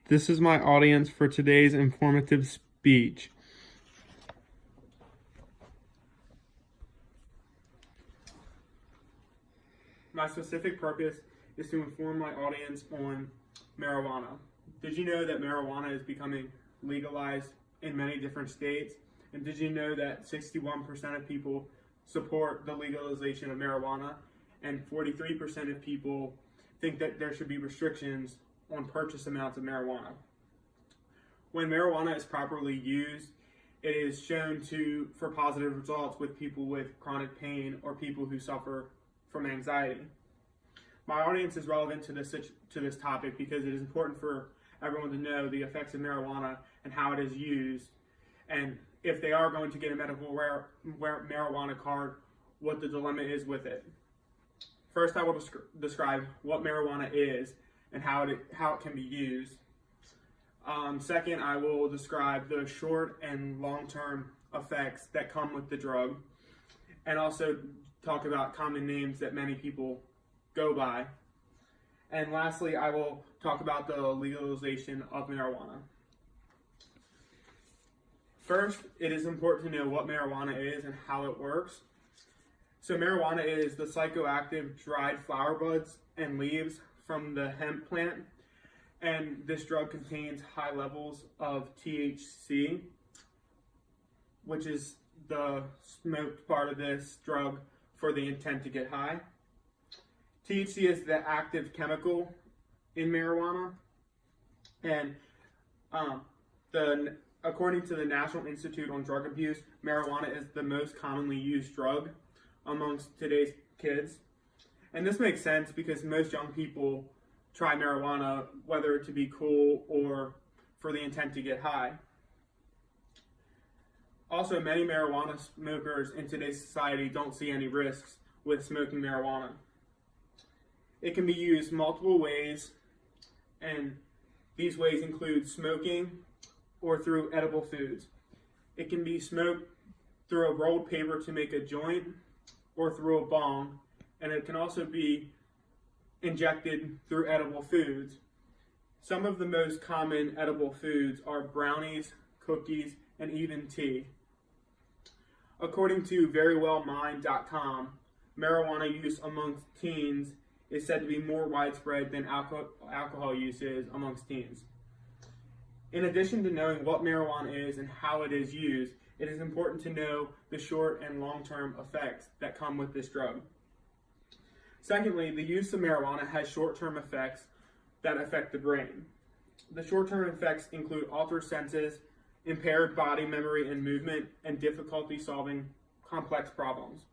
This is my audience for today's informative speech. My specific purpose is to inform my audience on marijuana. Did you know that marijuana is becoming legalized in many different states? And did you know that 61% of people support the legalization of marijuana and 43% of people think that there should be restrictions on purchase amounts of marijuana? When marijuana is properly used, it is shown for positive results with people with chronic pain or people who suffer from anxiety. My audience is relevant to this topic because it is important for everyone to know the effects of marijuana and how it is used, and if they are going to get a medical marijuana card, what the dilemma is with it. First, I will describe what marijuana is and how it can be used. Second, I will describe the short and long-term effects that come with the drug, and also talk about common names that many people go by. And lastly, I will talk about the legalization of marijuana. First, it is important to know what marijuana is and how it works. So marijuana is the psychoactive dried flower buds and leaves from the hemp plant, and this drug contains high levels of THC, which is the smoked part of this drug for the intent to get high. THC is the active chemical in marijuana, and according to the National Institute on Drug Abuse, marijuana is the most commonly used drug amongst today's kids. And this makes sense because most young people try marijuana whether to be cool or for the intent to get high. Also, many marijuana smokers in today's society don't see any risks with smoking marijuana. It can be used multiple ways, and these ways include smoking or through edible foods. It can be smoked through a rolled paper to make a joint or through a bong, and it can also be injected through edible foods. Some of the most common edible foods are brownies, cookies, and even tea. According to verywellmind.com, marijuana use amongst teens is said to be more widespread than alcohol use is amongst teens. In addition to knowing what marijuana is and how it is used, it is important to know the short and long-term effects that come with this drug. Secondly, the use of marijuana has short-term effects that affect the brain. The short-term effects include altered senses, impaired body memory and movement, and difficulty solving complex problems.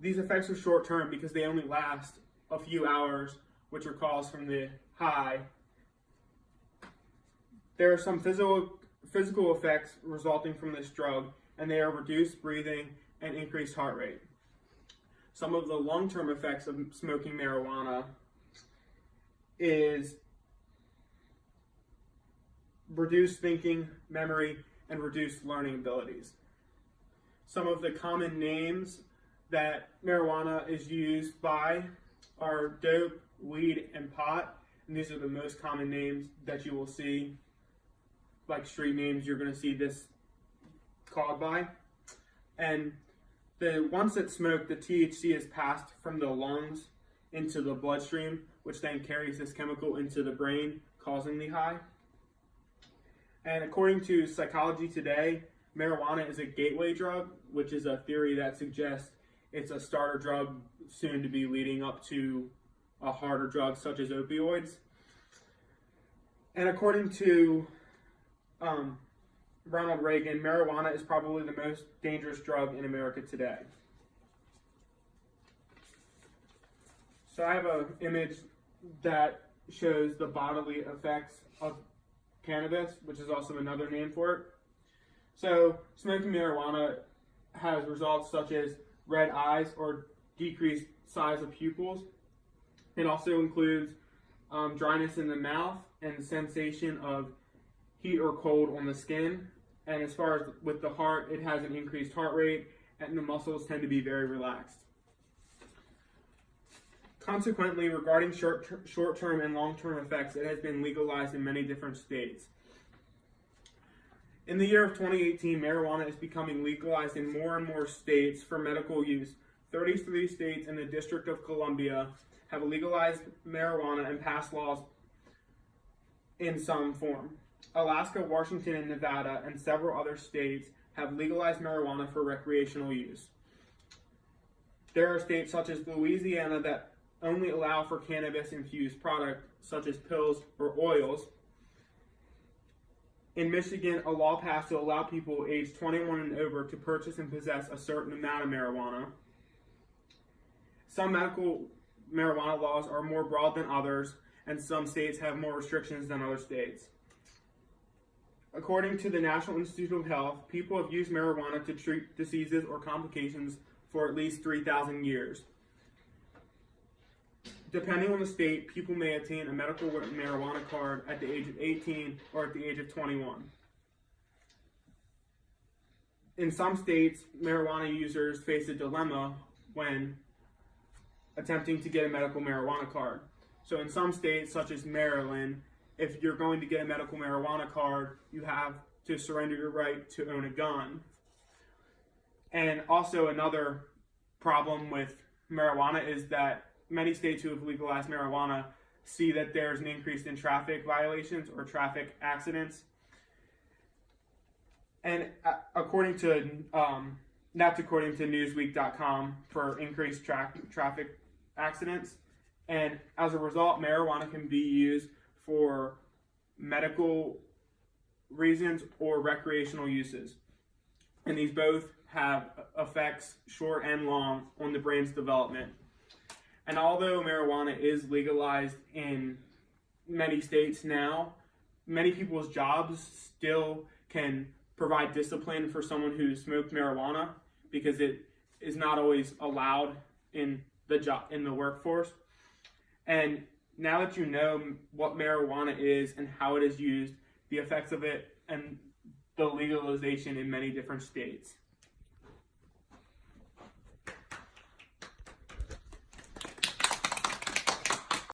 These effects are short-term because they only last a few hours, which are caused from the high. There are some physical effects resulting from this drug, and they are reduced breathing and increased heart rate. Some of the long-term effects of smoking marijuana is reduced thinking, memory, and reduced learning abilities. Some of the common names that marijuana is used by are dope, weed, and pot, and these are the most common names that you will see, like street names you're going to see this called by. And once it's smoked, the THC is passed from the lungs into the bloodstream, which then carries this chemical into the brain, causing the high. And according to Psychology Today, marijuana is a gateway drug, which is a theory that suggests it's a starter drug soon to be leading up to a harder drug such as opioids. And according to Ronald Reagan, marijuana is probably the most dangerous drug in America today. So I have an image that shows the bodily effects of cannabis, which is also another name for it. So smoking marijuana has results such as red eyes or decreased size of pupils. It also includes dryness in the mouth and sensation of heat or cold on the skin. And as far as with the heart, it has an increased heart rate and the muscles tend to be very relaxed. Consequently, regarding short-term and long-term effects, it has been legalized in many different states. In the year of 2018, marijuana is becoming legalized in more and more states for medical use. 33 states and the District of Columbia have legalized marijuana and passed laws in some form. Alaska, Washington, and Nevada, and several other states have legalized marijuana for recreational use. There are states such as Louisiana that only allow for cannabis-infused products such as pills or oils. In Michigan, a law passed to allow people aged 21 and over to purchase and possess a certain amount of marijuana. Some medical marijuana laws are more broad than others, and some states have more restrictions than other states. According to the National Institute of Health, people have used marijuana to treat diseases or complications for at least 3,000 years. Depending on the state, people may obtain a medical marijuana card at the age of 18 or at the age of 21. In some states, marijuana users face a dilemma when attempting to get a medical marijuana card. So in some states, such as Maryland, if you're going to get a medical marijuana card, you have to surrender your right to own a gun. And also another problem with marijuana is that many states who have legalized marijuana see that there's an increase in traffic violations or traffic accidents. And according to Newsweek.com, for increased traffic accidents. And as a result, marijuana can be used for medical reasons or recreational uses. And these both have effects, short and long, on the brain's development. And although marijuana is legalized in many states now, many people's jobs still can provide discipline for someone who smoked marijuana because it is not always allowed in the workforce. And now that you know what marijuana is and how it is used, the effects of it, and the legalization in many different states.